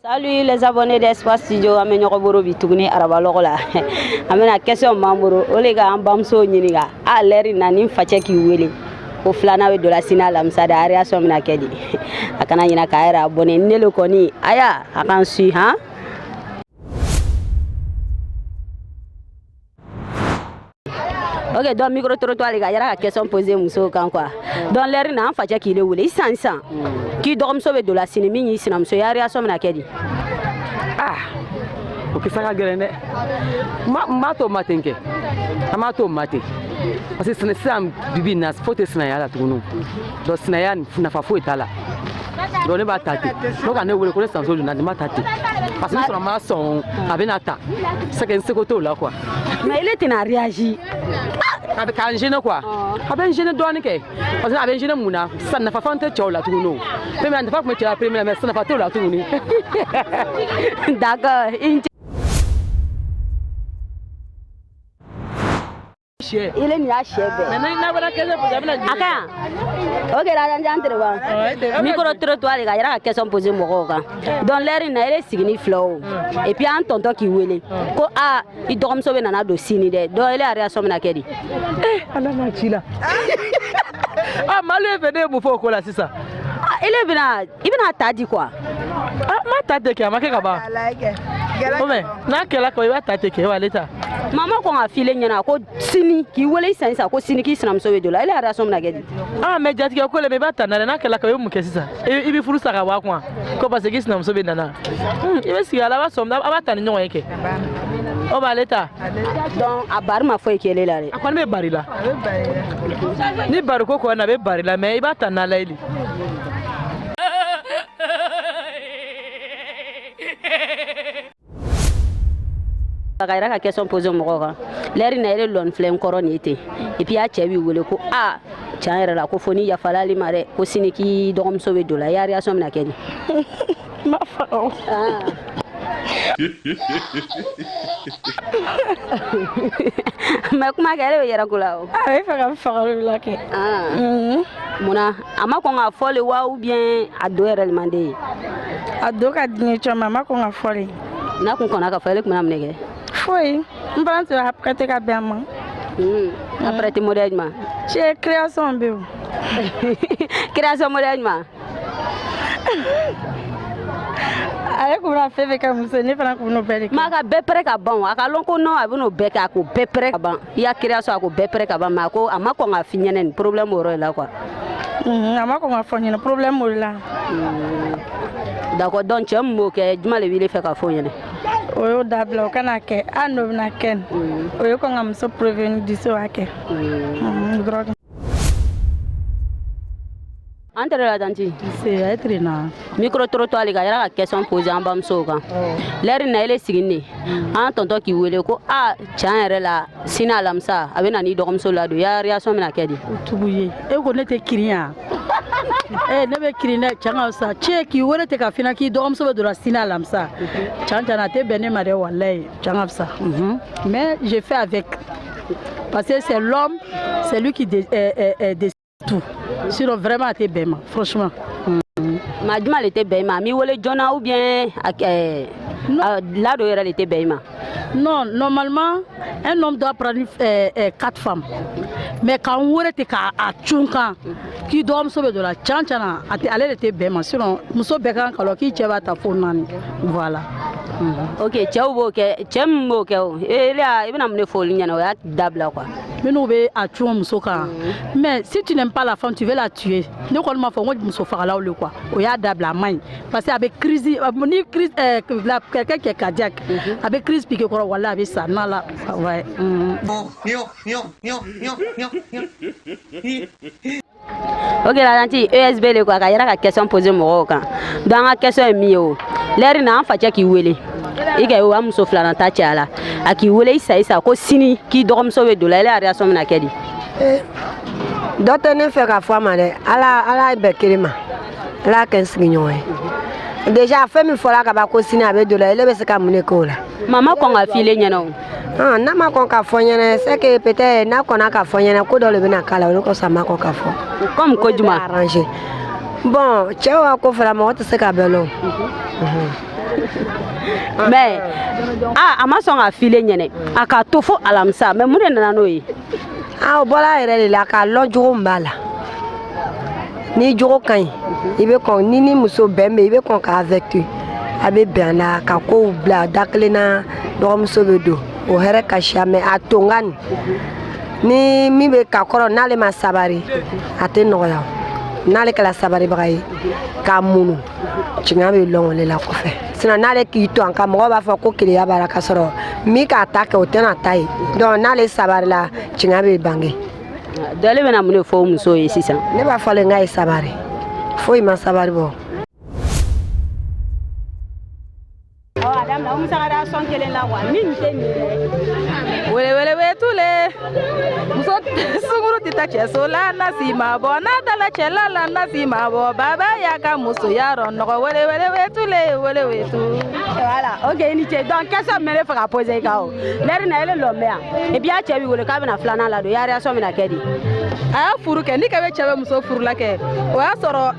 Salut les abonnés d'Espace Studio, amé ñoko boro bi tuguni araba logo la amena question mamuro o le ga am bamso ñiniga a leri nani fache ki wele ko flana we de la sina lamsa da area so mina kedi akana ñina ka era abonné nelo koni aya akan su ha. Ok, donc micro trottoir les gars, il y a la question posée muso kan quoi. Donc l'air na fache ki le wele sansan ki dom so be de la sina mi sinam so area so mina kedi. Ok, ça va gagner. Mato matinke. Amato mate. Parce que c'est ça bibi nas faut snaya la tunu. Donc snaya na fa fo etala. Donc ne ba tate. Donc on est wele ko sans na ma tate. Parce que sur ma son avec nata. C'est que c'est côté là quoi. Mais il était na réagi. Avec un jeune quoi. Avec un jeune douane ke. Parce que avec un jeune muna, ça na fa fante chola tunu. Même on ne pas mettre la première mais ça na fa to la tunu. D'accord. Il est ni a chebe. Ok, là j'entends. Micro trottoir les gars, il y a la question posée mon gars. Dans l'air il est signi flow. Et puis un tonton qui wele. Ko a il dorme sauver nana do sini de. Donc il est à réaction na kedi. Allah na chila. Ah malé venez vous faut quoi là c'est ça. Il est venu tadi quoi. Ah ma tadi ke ma ke kaba. Ome na kela ko wa tadi ke wa leta. Maman qu'on a filé nyana ko sini ki wele sansa ko sini ki sinam sowe dola ile ara som na gedi. Ah mais jati ko le be bata na kela ko mu kesisa ibi furu saka wa kwa ko parce que sinam sowe nana ibe si ala wa som na abata ni nyon yake o ba leta donc abar ma foi kele la re akon be barila ni bar ko na be barila mais ibata na laili. Bagayra ka question posée mo ko leri na ile lon flem koroni ete et puis a chebi wele ko a chanere la ko foni ya falali mare ko siniki dogom sobe dola ya réaction na kedi Ma fa mais kuma kele yera kula o ay fa la ke muna ama ko nga fole wa ou bien ado réellement ado ka dini chama ma ko nga fole na kun kona ka fele kuma mnege foi mbantu hapkate ka biama après te modèlement j'ai création be création modèlement ay ko na feve ka museni fana ko no bele maka bepre ka ban aka lonko no abuno beka ko bepre ka ban ya création ko bepre ka ban mako amako nga finyenen problème oro la quoi amako nga fonyene problème oro la d'accord donc tu mo ke jumale wile fe ka fonyene oyo dabla kana ke ando na ken oyo ko ngam so prevenir diso ake drogue entre la danti c'est être na micro trottoir les gars la question posée en bam so kan l'air na ile signé en tonton ki wele ko a tiens la sina lamsa abena ni dogom so la do ya réaction na kedi tubuye e ko ne te kiria ne be kirina changa sa che ki wele te ka fina ki dogom so do la sina lamsa changa na te bene mare wallahi changa sa mais j'ai fait avec parce que c'est l'homme c'est lui qui décide tout. Sinon vraiment était bien franchement. Madame était bien mi wole Jona ou bien là où elle était bien. Non, normalement un homme doit prendre 4 femmes. Mais quand on était à Tchunka qui doit sauver de la chanchana, elle était bien sinon muso bekan kalo ki cheva ta fonani. Voilà. Ok, tchao ke tchemmo ke elia ibna mne foli nyana ya dabla quoi. Mais nous be a tuer muso ka. Mais si tu n'aimes pas la femme, tu veux la tuer. Ne kolma fo ngo muso fala ou quoi. O ya dabla main parce que avec crise ni crise quelqu'un qui est cardiaque avec crise piqué quoi voilà avec ça non là ouais. Ok la danti ESB le quoi ka yara ka question posée mo kan. Dans la question est mio. L'air na fa ki wele. Ige wa muso flana ta chala aki wele isa ko sini ki dogom so we dola ile réaction na kedi doto ne fe ka fo ma de ala be kirima ala ken signyoy déjà fait mi fola ka ba ko sini abe dola ile be se ka mune ko la mama ko nga file nyana na ma ko ka fo nyana c'est que peut-être na ko na ka fo nyana ko do le bina kala ko sa ma ko ka fo comme ko juma arranger bon chewa ko fala mo to se ka belo Mais a ma sɔn ka file ɲɛnɛ a ka to fo alamisa mais mun de nana n'o ye o bɔra yɛrɛ de la k'a lɔn jogo min b'a la ni jogo ka ɲi i bɛ kɔn ni muso bɛn bɛ i bɛ kɔn k'a vɛctu a bɛ bɛn a la ka kow bila da kelen na dɔgɔmuso bɛ don o hɛrɛ ka siya mais a tonga ni min bɛ ka kɔrɔ n'ale ma sabari a tɛ nɔgɔya n'ale kɛra sabaribaga ye k'a munu tiɲɛ bɛ lɔn o de la kɔfɛ sinon n'ale k'i to an ka mɔgɔ b'a fɔ ko keleya b'a la k'a sɔrɔ min k'a ta kɛ o tɛna ta ye donc n'ale sabarila tiɲɛ bɛ bange dɔle bɛna mun de fɔ muso ye sisan ne b'a fɔ le n k'a ye sabari foyi ma sabari bɔ wele tule muso sunguru tita cɛso la nasi ma bɔ n'a dala cɛla la nasi ma bɔ baba y'a ka musoya rɔ nɔgɔ wele tu voilà ok ni cɛ donc question min bɛ ne fɛ ka poser i kan o l'heure na ele lɔnbɛ yan et puis a cɛ b'i wele k'a bɛna filanan ladon i ka réaction bɛna kɛ di a y'a furu kɛ ni ka bɛ cɛ bɛ muso furu la kɛ o y'a sɔrɔ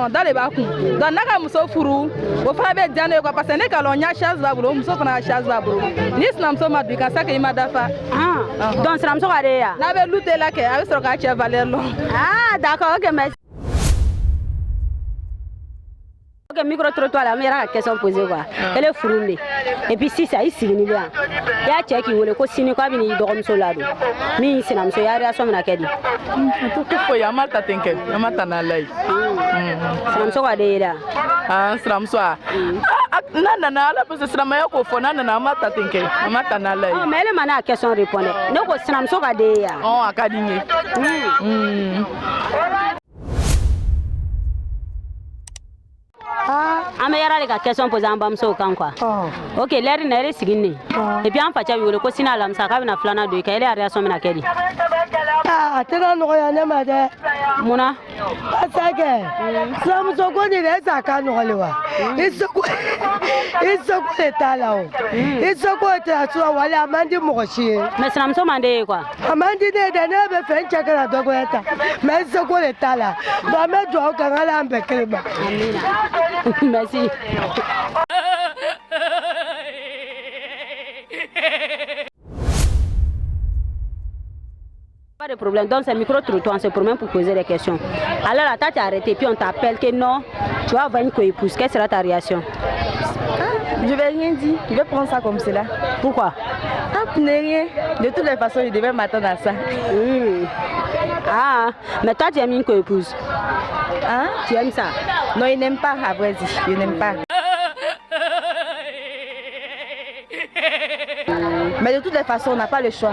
dɔ de b'a kun donc n'a ka muso furu o fana bɛ diya ne ye quoi parce que ne ka lɔn n ya chance b'a bolo o muso fana ka chance b'a bolo ni sinamuso ma don i kan sa k'i ma dafa donc sinamuso ka de ye yan n'a bɛ lutte la kɛ a bɛ sɔrɔ k'a cɛ valeur lɔn d'accord ok merci ok micro trottoir la an bɛ yɛrɛ ka question poser quoi ele furu de et puis sisan i sigini bɛ yan i y'a cɛ k'i wele ko sini k'a bɛna i dɔgɔmuso ladon min sinamuso i ya réaction bɛna kɛ di foyi an ma ta ten kɛ an ma ta n'ala ye sinamuso ka de ye dɛ sinamuso a n'a nana ala parce que silamɛya k'o fɔ n'a nana an ma ta ten kɛ an ma ta n'ala ye mais ele ma n'a question répondre ne ko sinamuso ka de ye yan a ka di n ye an bɛ yɛrɛ de ka question poser an bamusow kan quoi ok l'heure na ele sigini et puis an facɛ b'i wele ko sini alamisa k'a bɛna filanan don i kan ele réaction bɛna kɛ di a tɛ ka nɔgɔya ne ma dɛ munna parce que sinamuso ko nin dɛ est-ce que a ka nɔgɔlen wa i seko de t'a la o i seko tɛ a sɔrɔ wali a man di mɔgɔ si ye mais sinamuso man de ye quoi a man di ne ye dɛ ne bɛ fɛ n cɛ kana dɔgɔya ta mais i seko de t'a la donc an bɛ dugawu kɛ n k'ala an bɛɛ kelen ma merci Pas de problème, donc c'est micro-trottoir, on se promène pour poser des questions. Alors là, t'as arrêté, puis on t'appelle que non, tu vas avoir une co-épouse, quelle sera ta réaction? Je vais rien dire, je vais prendre ça comme cela. Pourquoi? Ce n'est rien, de toutes les façons, je devais m'attendre à ça. Ah, mais toi tu aimes une co-épouse? Hein? Tu aimes ça? Non, il n'aime pas, à vrai dire, je n'aime pas. Mais de toutes les façons, on n'a pas le choix.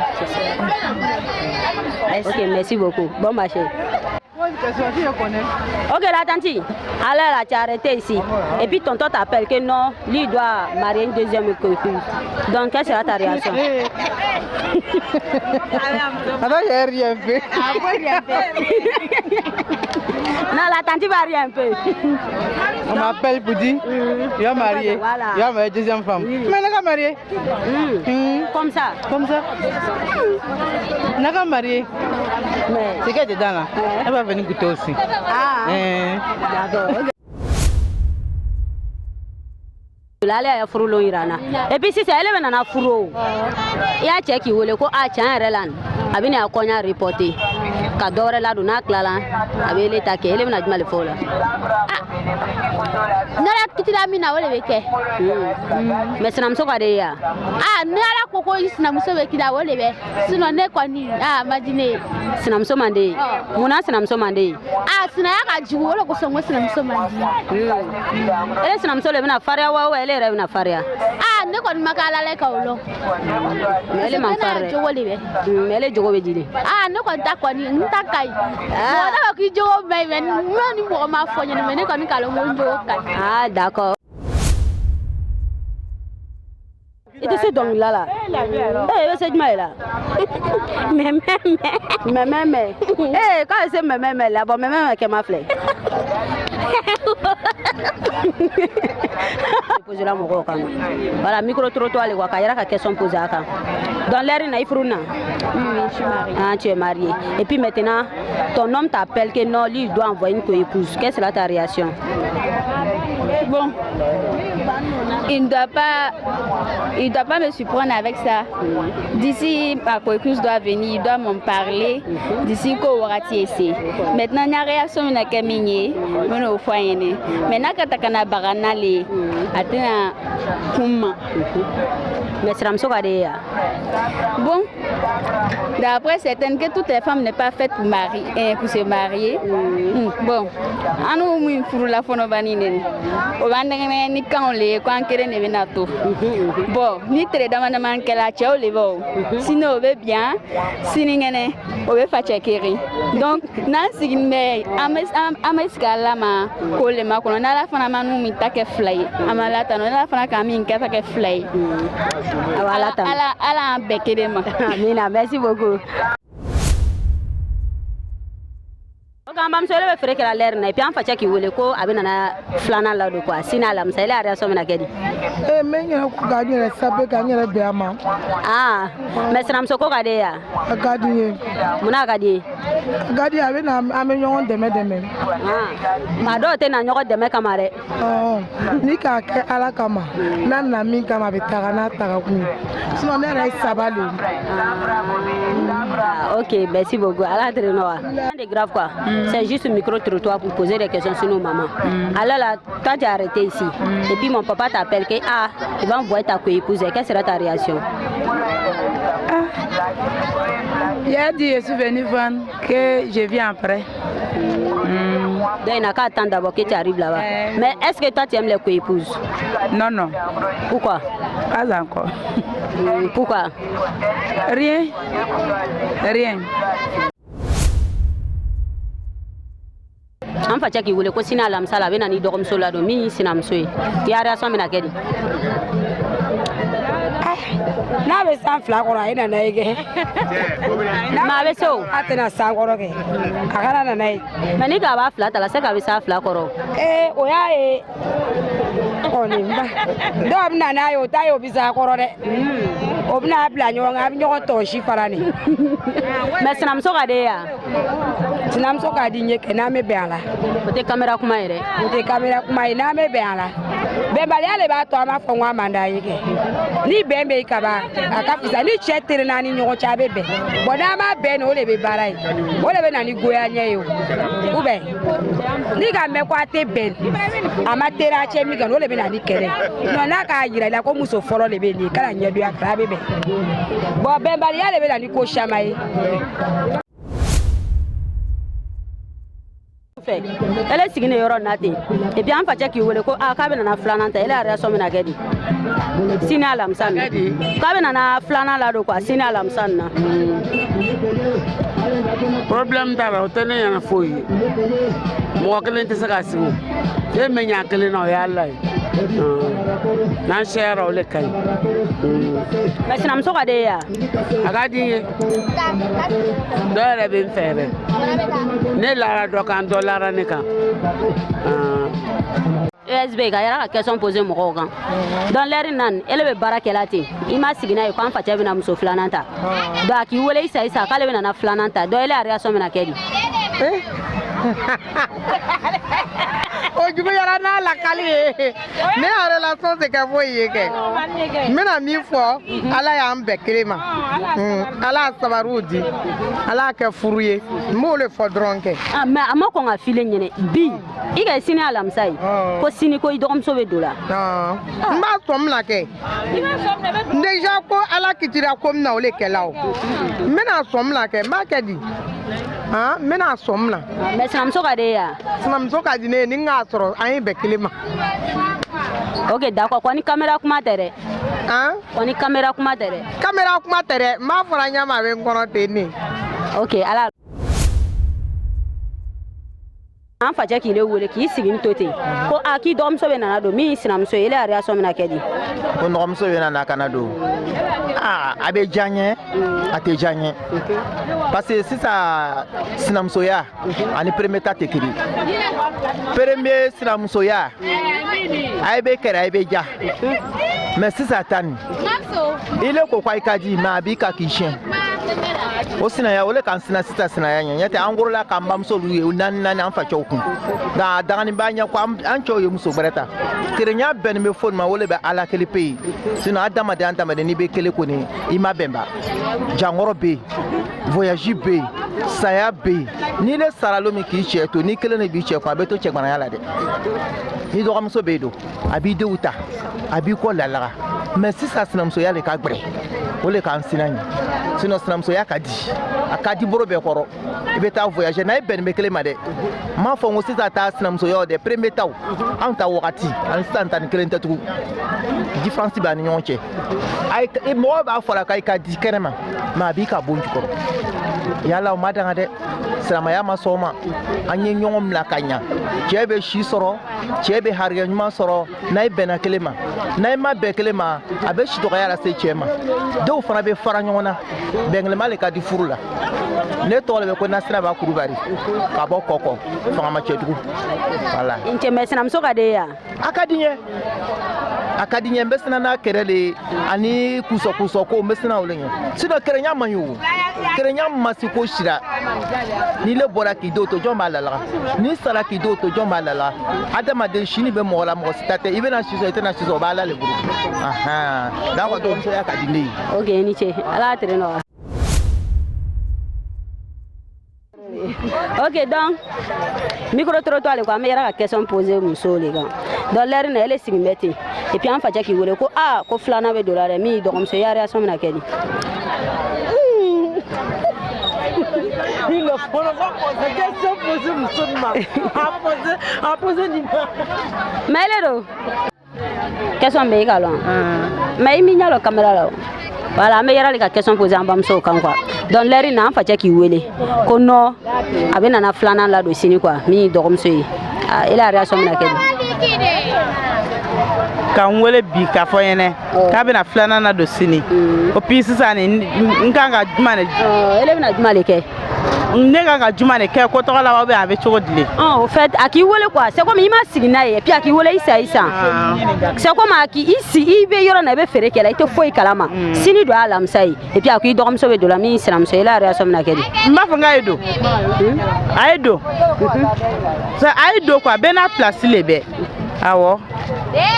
Ok, merci beaucoup. Bon marché. Ok, la tante, alors là, tu as arrêté ici. Et puis tonton t'appelle que non, lui doit marier une deuxième copine. Donc, quelle sera ta réaction? Alors, j'ai rien fait. Non, la tante va rien faire. On m'appelle pour dire, il va marier. Voilà. Il va marier deuxième femme. Mais il n'a qu'à marier. Comme ça. Comme ça. Il n'a qu'à marier. Mais... C'est qu'elle est dedans là. Elle va venir goûter aussi. Ah, d'accord. Ale ya furu lo irana et puis sisan ele bɛna na furu o i y'a cɛ k'i wele ko a tiɲɛ yɛrɛ la a bɛ na kɔɲɔ reporter ka dɔ wɛrɛ ladon n'a tilala a bɛ ele ta kɛ ele bɛna jumɛn de fɔ o la n'ala kitira min na o de bɛ kɛ mais sinamuso ka de ye yan ni ala ko ko sinamuso bɛ kida o de bɛ sinon ne kɔni a ma di ne ye sinamuso man de ye munna sinamuso man de ye sinaya ka jugu o de kosɔn ko sinamuso man di ele sinamuso de bɛna fariya wa ele yɛrɛ bɛna fariya ne kɔni ma kɛ ala la ka o lɔn mais ele man fari jogo de bɛ mais ele jogo bɛ di de ne kɔni ta kɔni n ta ka ɲi mɔgɔ ne ko k'i jogo bɛ yen mais ni mɔgɔ ma fɔ ɲɛna mais ne kɔni k'a lɔn ko n jogo ka ɲi d'accord i tɛ se dɔnkilida la i bɛ se jumɛn de la mɛmɛ k'a bɛ se mɛmɛ la bon mɛmɛ kɛ ma filɛ poser la mɔgɔw kan voilà micro trottoir le quoi ka yɛrɛ ka question poser a kan donc l'heure na i furu na tu es marié et puis maintenant ton homme t'appelle que non lui il doit envoyer une co-épouse quelle sera ta réaction Bon, il ne doit pas me surprendre avec ça. D'ici, ma coépouse doit venir, il doit m'en parler. D'ici, qu'on aura ici. Maintenant, il y a une réaction, il y a une caménie, il y a un foyer. Maintenant, quand tu as un baranale, tu as un mais c'est un sogadéa. Bon, d'après certaines que toutes les femmes n'est pas faites pour se marier. Bon, à nous, pour la phonobanine. Au bandé, ni quand on les conquérir ne vient tout. Bon, ni très demandement qu'elle a tchao les veaux. Sinon, on veut bien, sinon, on veut faire checker. Donc, Nancy, mais à mes scalama, colema, qu'on a la femme à nous, mi take fly. À ma lata, on a la femme à mi, qui a take fly. Elle a un bec de moi. Amina, merci beaucoup. Quand je suis fait que la l'air n'est pas fait qui voulait quoi avec un flânant là de quoi sinon la m'sait la réaction na kedi mais il y a gagné le sape gagné le béama ah mais c'est nam soko gade ya gagné muna gade gade avec na amenyon deme ah ma do te na nyoko deme kamare oh ni ka ke ala kama na mi kama betara na tara kuni sinon na rai sabali ok merci beaucoup ala trenoa c'est grave quoi. C'est juste un micro-trottoir pour poser des questions sur nos mamans. Alors là, quand tu as arrêté ici, et puis mon papa t'appelle que il va envoyer ta co-épouse, quelle sera ta réaction? Il a dit, je suis venu voir que je viens après. Donc il n'a qu'à attendre d'abord que tu arrives là-bas. Mais est-ce que toi tu aimes les co-épouses? Non, non. Pourquoi? Pas encore. Pourquoi? Rien. Rien. An fa qui voulait ko sina lam sala be nani dogom sola do mi sinam soy ti ara so mi na kedi na be san fila kɔrɔ ina na ige ma be so atena san kɔrɔ ke akara na nai mais ni ka ba fila tala se ka be sa fila kɔrɔ o ya e oni mba do amna na yo ta yo bisa kɔrɔ de o bina bila ɲɔgɔn a bi ɲɔgɔn tɔsi fara ni mais sinam so ka de ya sinam so ka di nye ke na me bɛn a la o te kamera kuma yɛrɛ o te kamera kuma ye na me bɛn a la bɛnbaliya le b'a to a ma fɔ n ko a man d'a ye kɛ ni bɛn bɛ yen ka ban a ka fisa ni cɛ terenna ni ɲɔgɔn cɛ a bɛ bɛn bon n'a ma bɛn o de bɛ baara ye o de bɛ na ni goya ɲɛ ye o ou bien ni ka mɛn ko a tɛ bɛn a ma teri a cɛ min kan o de bɛ na ni kɛlɛ non n'a k'a yira i la ko muso fɔlɔ de bɛ nin ye kana ɲɛdonya kɛ a bɛ bɛn bon bɛnbaliya de bɛ na ni ko caman ye. Elle signe yɔrɔ nate et puis an fa cɛ k'i wele ko k'a bɛ nana filanan ta elle a réaction min na kɛ di sini alamisa na k'a bɛ nana filanan la don quoi sini alamisa na problème t'a la o tɛ ne ɲɛna foyi ye mɔgɔ kelen tɛ se ka sigi o e mɛ ɲa kelen na o y'a la ye n'an sɛyara o le ka ɲi mais sinamuso ka di ya a ka di n ye dɔ yɛrɛ bɛ n fɛ yɛrɛ ne lara dɔ kan dɔ lara ne kan ESB ka yɛrɛ ka question poser mɔgɔw kan donc l'heure nan ele bɛ baara kɛla ten i ma sigi n'a ye k'an facɛ bɛna muso filanan ta donc a k'i wele isa k'ale bɛ nana filanan ta donc ele a réaction bɛna kɛ di o jugu yara n'a lakali ye ne a relation tɛ kɛ foyi ye kɛ n bɛna min fɔ ala y'an bɛɛ kelen ma ala y'a sabariw di ala y'a kɛ furu ye n b'o le fɔ dɔrɔn kɛ mais a ma kɔn ka file ɲɛnɛ bi i ka sini alamisa ye ko sini ko i dɔgɔmuso bɛ don la n b'a sɔn mina kɛ déjà ko ala kitira ko mina o le kɛla o n bɛna sɔn mina kɛ n b'a kɛ di n bɛna sɔn mina mais sinamuso ka di ya sinamuso ka di ne ye ni n k'a sɔrɔ an ye bɛɛ kelen ma ok d'accord ko ni caméra kuma tɛ dɛ ko ni caméra kuma tɛ dɛ caméra kuma tɛ dɛ n b'a fɔra ɲama a bɛ n kɔnɔ ten ne ok ala an facɛ k'i le wele k'i sigi n to ten ko k'i dɔgɔmuso bɛ nana don min sinamuso ye ele a réaction bɛna kɛ di ko dɔgɔmuso bɛ nana kana don a bɛ diya n ye a tɛ diya n ye parce que sisan sinamusoya ani premier ta tɛ kelen premier sinamusoya a bɛ kɛrɛ a bɛ diya mais sisan ta nin ile ko k'a ka di mais a b'i ka k'i siɲɛ o sinaya o le kan sina sita sinaya nya te an gorola kan bamso lu ye nan an fa chokun da dangani ba nya ko an cho ye muso bereta tirenya ben me fon ma wole be ala kele pays sino adama de ni be kele ko ni ima bemba jangoro be voyage be saya be ni le saralo mi ki che to ni kele ne bi che ko abeto che gbana yala de ni do am so be do abi de uta abi ko lalara mais si ça sinam so yale ka gbre wole kan sinanya sino sinam so yakadi akadi boro be koro ibe ta voyage na ben me kele ma de ma fo ngo sita ta sinam so yo de premier taw an ta wakati an santa ni kele tatu différence ba ni nyonche ay e mo ba fo la kai ka di kenema ma bi ka bonju koro yalla o madanga de sama ya masoma anye nyongom la kanya chebe shi soro chebe harga nyuma soro nay bena kelema nay ma be kelema abe shi to yalla se chema do fana be fara nyona bengle male ka di furula ne to le ko nasira ba kurubari ka bo koko fanga ma chetu wala inche mesina msoka de ya akadinye mbesina na kerele ani kuso ko mbesina olenyo sino kerenya manyu kerenya masiko shira ni le bora ki do to jomba lala ni sala ki do to jomba lala adama de shini be mo la mo sitate ibe na shiso ite na shiso ba la le buru aha da ko do so ya kadini okay ni che ala tere no. Ok, donc, micro-trottoir, quoi, mais il y a la question posée, monsieur, les gars. Dans l'air, elle est sigmette. Et puis, en fait, il y a ko ah, ko flana be dollar, mi, donc, monsieur, il y a réaction, na kedi. Il ne faut pas poser question posée, monsieur, à poser ni pas. Mais elle est là. Question be ka lo. Mais il y a la caméra là. Voilà, mais il y a la question posée en bas, monsieur, quoi. Dans l'air, il y a un fait qui wele. Ko no, abe na flana la do sini quoi. Mi do comme c'est. Il a réaction na kedi. Kan wele bi ka fo yene ka be na flana na do sini o pisi sa ni nkanga juma ne ele be na juma le ke ne ka juma ne ke ko to la wa be ave chogo dile au fait aki wele quoi c'est comme il m'a signé et puis aki wele isa c'est comme aki ici il be yoro na be fere ke la ite foi kalama sini do alam sai et puis aki do comme so be do la mi islam so il a réaction na kedi ma fa nga edo aido ça aido quoi be na place le be awo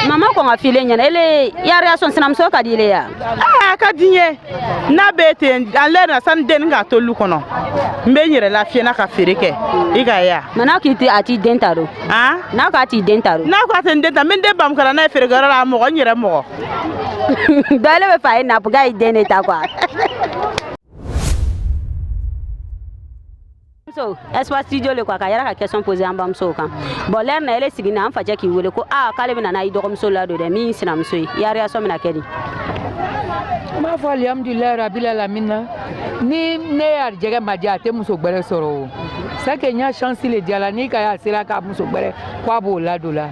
mama ko nga file nyana ele ya réaction sinam so ka dile ya ka dinye na bete en l'air na san den nga tolu kono mbe nyere la fie na ka fereke iga ya mana ki ti ati dentaro na ka ti dentaro na ko ati denta mende bam kala na fereke la mo nyere mo dale be fa na buga i deneta kwa so espace studio le quoi ka yara ka question posée en bam so kan bon l'air na ele sigina en faje ki wole ko kale be na i do comme so la do de mi sinam so ya réaction na kedi ma fɔ alhamdulilayi rabbil alamin ni ne y'a jɛgɛ ma diya a tɛ muso gbɛrɛ sɔrɔ o c'est que n y'a chance le diya la ni ka y'a sera ka muso gbɛrɛ k'a b'o ladon la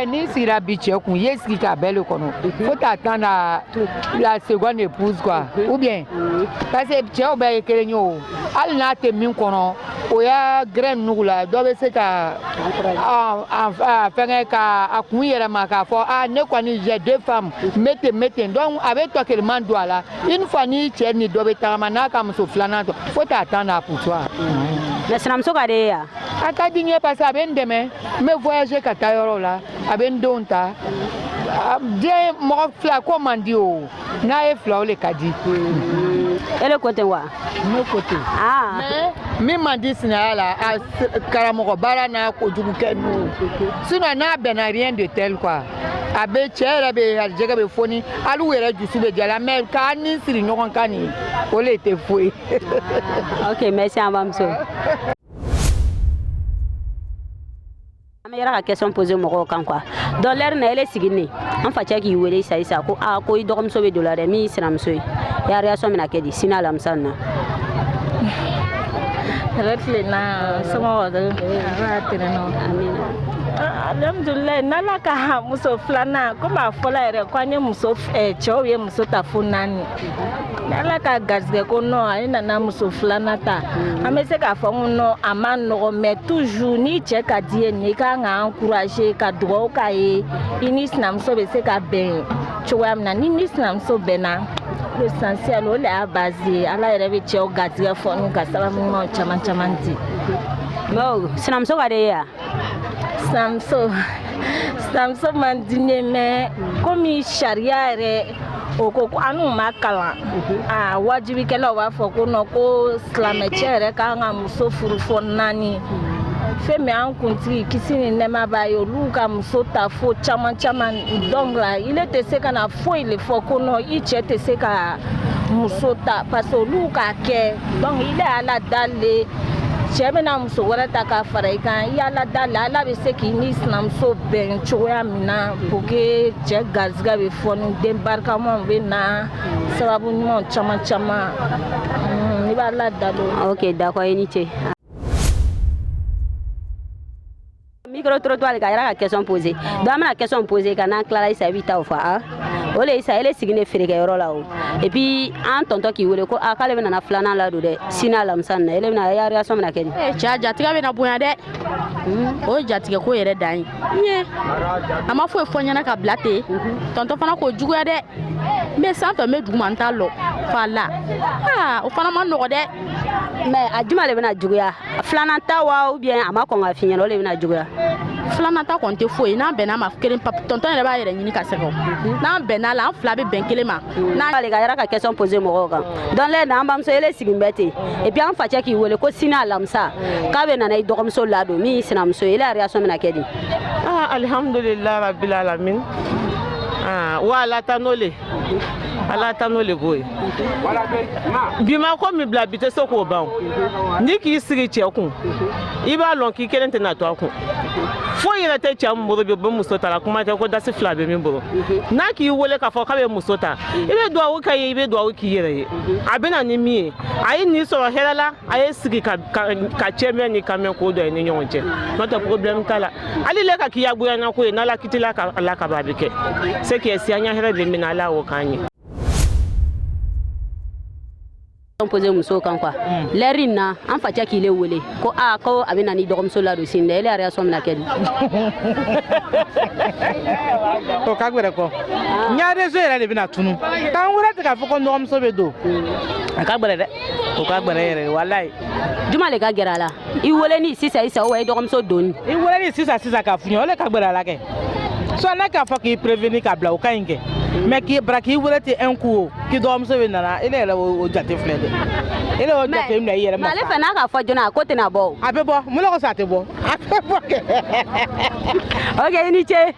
ni sigira bi cɛ kun ye sigi k'a bɛɛ le kɔnɔ faut attendre la seconde épouse quoi ou bien parce que cɛw bɛɛ ye kelen ye o hali n'a tɛ min kɔnɔ o y'a graine nugu la dɔ bɛ se ka fɛngɛ ka a kun yɛlɛma k'a fɔ ne kɔni j'ai deux femmes mete donc a bɛ tɔ keleman don a la une fois ni cɛ ni dɔ bɛ tagama n'a ka muso filanan tɔ faut attendre pour toi. mais sinamuso ka de ya a ka di n ye parce que a bɛ n dɛmɛ n bɛ voyager ka taa yɔrɔ la a bɛ n denw ta den mɔgɔ fila ko man di o n'a ye fila o le ka di. ele ko tɛ wa ne ko ten mais min man di sinaya la a karamɔgɔ baara n'a kojugu kɛ n'o sinon n'a bɛnna rien de tel quoi a bɛ cɛ yɛrɛ bɛ alijɛgɛ bɛ foni hali u yɛrɛ dusu bɛ diya la mais k'a ni siri ɲɔgɔn kan nin o le tɛ foyi. ok merci an bamuso. An bɛ yɛrɛ ka question posé mɔgɔw kan quoi dans l'air na ele sigini an facɛ k'i wele isa ko ko i dɔgɔmuso bɛ don la dɛ min sinamuso ye ya réaction mina kɛ di sini alamisa na na somɔgɔw de ala tɛnɛ nɔ amina alhamdulilayi n'ala ka muso filanan komi a fɔla yɛrɛ ko an ye muso cɛw ye muso ta fo 4 n'ala ka garisɛgɛ ko non ale nana muso filanan ta an bɛ se k'a fɔ ko non a ma nɔgɔ mais toujours ni cɛ ka di ye nin i kan ka encourager ka dugawu k'a ye i ni sinamuso bɛ se ka bɛn cogoya min na ni sinamuso bɛnna l'essentiel o le a basé ala yɛrɛ bɛ cɛw gatigɛ fɔ n'u ka sababu ɲumanw caman caman di. sinamuso ka di ya sinamuso man di ne mais komi sariya yɛrɛ o ko an'u ma kalan wajibikɛlaw b'a fɔ ko non ko silamɛcɛ yɛrɛ kan ka muso furu fɔ 4 fɛn min an kuntigi kisi ni nɛɛma b'a ye olu ka muso ta fo caman donc la ile tɛ se ka na foyi le fɔ ko non i cɛ tɛ se ka muso ta parce que olu k'a kɛ donc ile ala dale cɛ bɛna muso wɛrɛ ta k'a fara i kan i ala dale ala bɛ se k'i ni sinamuso bɛn cogoya min na pour que cɛ garizigɛ bɛ fɔ ni den barikamaw bɛ na sababu ɲumanw caman i b'a ala dale. Ok, d'accord, i ni ce. Micro-trottoir ka yɛrɛ ka question poser donc an bɛna question poser ka n'an tilala Isa i b'i ta o fɔ o le Isa ele sigi ne feerekɛyɔrɔ la o et puis an tɔntɔ k'i wele ko k'ale bɛ nana 2nan ladon dɛ sini alamisa nin na ele bɛna ya réaction bɛna kɛ di. Cɛ jatigɛ bɛna bonya dɛ o ye jatigɛ ko yɛrɛ dan ye a ma foyi fɔ ɲɛna ka bila ten tɔntɔ fana k'o juguya dɛ mais sanfɛ n bɛ duguma n t'a lɔ fa la o fana ma nɔgɔ dɛ mais a juma le bɛna juguya 2nan ta wa ou bien a ma kɔn ka f'i ɲɛna o le bɛna juguya. 2nan ta kɔni tɛ foyi n'an bɛnna ma kelen tɔntɔn yɛrɛ b'a yɛrɛ ɲini ka sɛgɛn n'an bɛnna la an 2 bɛ bɛn kelen ma. n'ale ka yɛrɛ ka question poser mɔgɔw kan donc le na an bamuso ele sigi bɛ ten et puis an facɛ k'i wele ko sini alamisa k'a bɛ nana i dɔgɔmuso ladon min sinamuso ele a réaction bɛna kɛ di. Alhamdulillah rabbil alamin wa ala ta n'o le b'o ye bi ma ko min bila bi tɛ se k'o ban ni k'i sigi cɛ kun i b'a lɔn k'i kelen tɛna to a kun foyi yɛrɛ tɛ cɛ min bolo bi o bɛ muso ta la kuma tɛ ko dasi 2 bɛ min bolo n'a k'i wele k'a fɔ k'a bɛ muso ta i bɛ dugawu kɛ ye i bɛ dugawu k'i yɛrɛ ye a bɛ na ni min ye a ye nin sɔrɔ hɛrɛ la a ye sigi ka cɛmɛ ni kamɛ ko dɔ ye ni ɲɔgɔn cɛ n'o tɛ problème t'a la hali le ka k'i yagoyana ko ye n'ala kitila ka ala ka ba bɛ kɛ c'est que si an ɲa hɛrɛ bɛ min na ala y'o k'an ye. Poser muso kan quoi l'heure na an facɛ k'i le wele ko ko a bɛ na ni dɔgɔmuso ladon sini dɛ ele a réaction bɛna kɛ di. O ka gbɛrɛ kɔ n y'a réseau yɛrɛ de bɛna tunu k'an wɛrɛ tɛ k'a fɔ ko dɔgɔmuso bɛ don a ka gbɛrɛ dɛ o ka gbɛrɛ yɛrɛ walayi. Juma le ka gɛrɛ a la i wele ni sisan ou i dɔgɔmuso donni. I wele ni sisan k'a f'u ɲɛ o le ka gbɛrɛ a la kɛ soit ne k'a fɔ k'i prévenir k'a bila o ka ɲi kɛ mais k'i wele ten un coup k'i dɔgɔmuso bɛ nana ele yɛrɛ o jate filɛ dɛ ele o jate minɛ i yɛrɛ ma. mais ale fɛ n'a ka fɔ joona ko tɛna bɔ. a bɛ bɔ mun de ko sa a tɛ bɔ a bɛ bɔ kɛ. Ok i ni ce.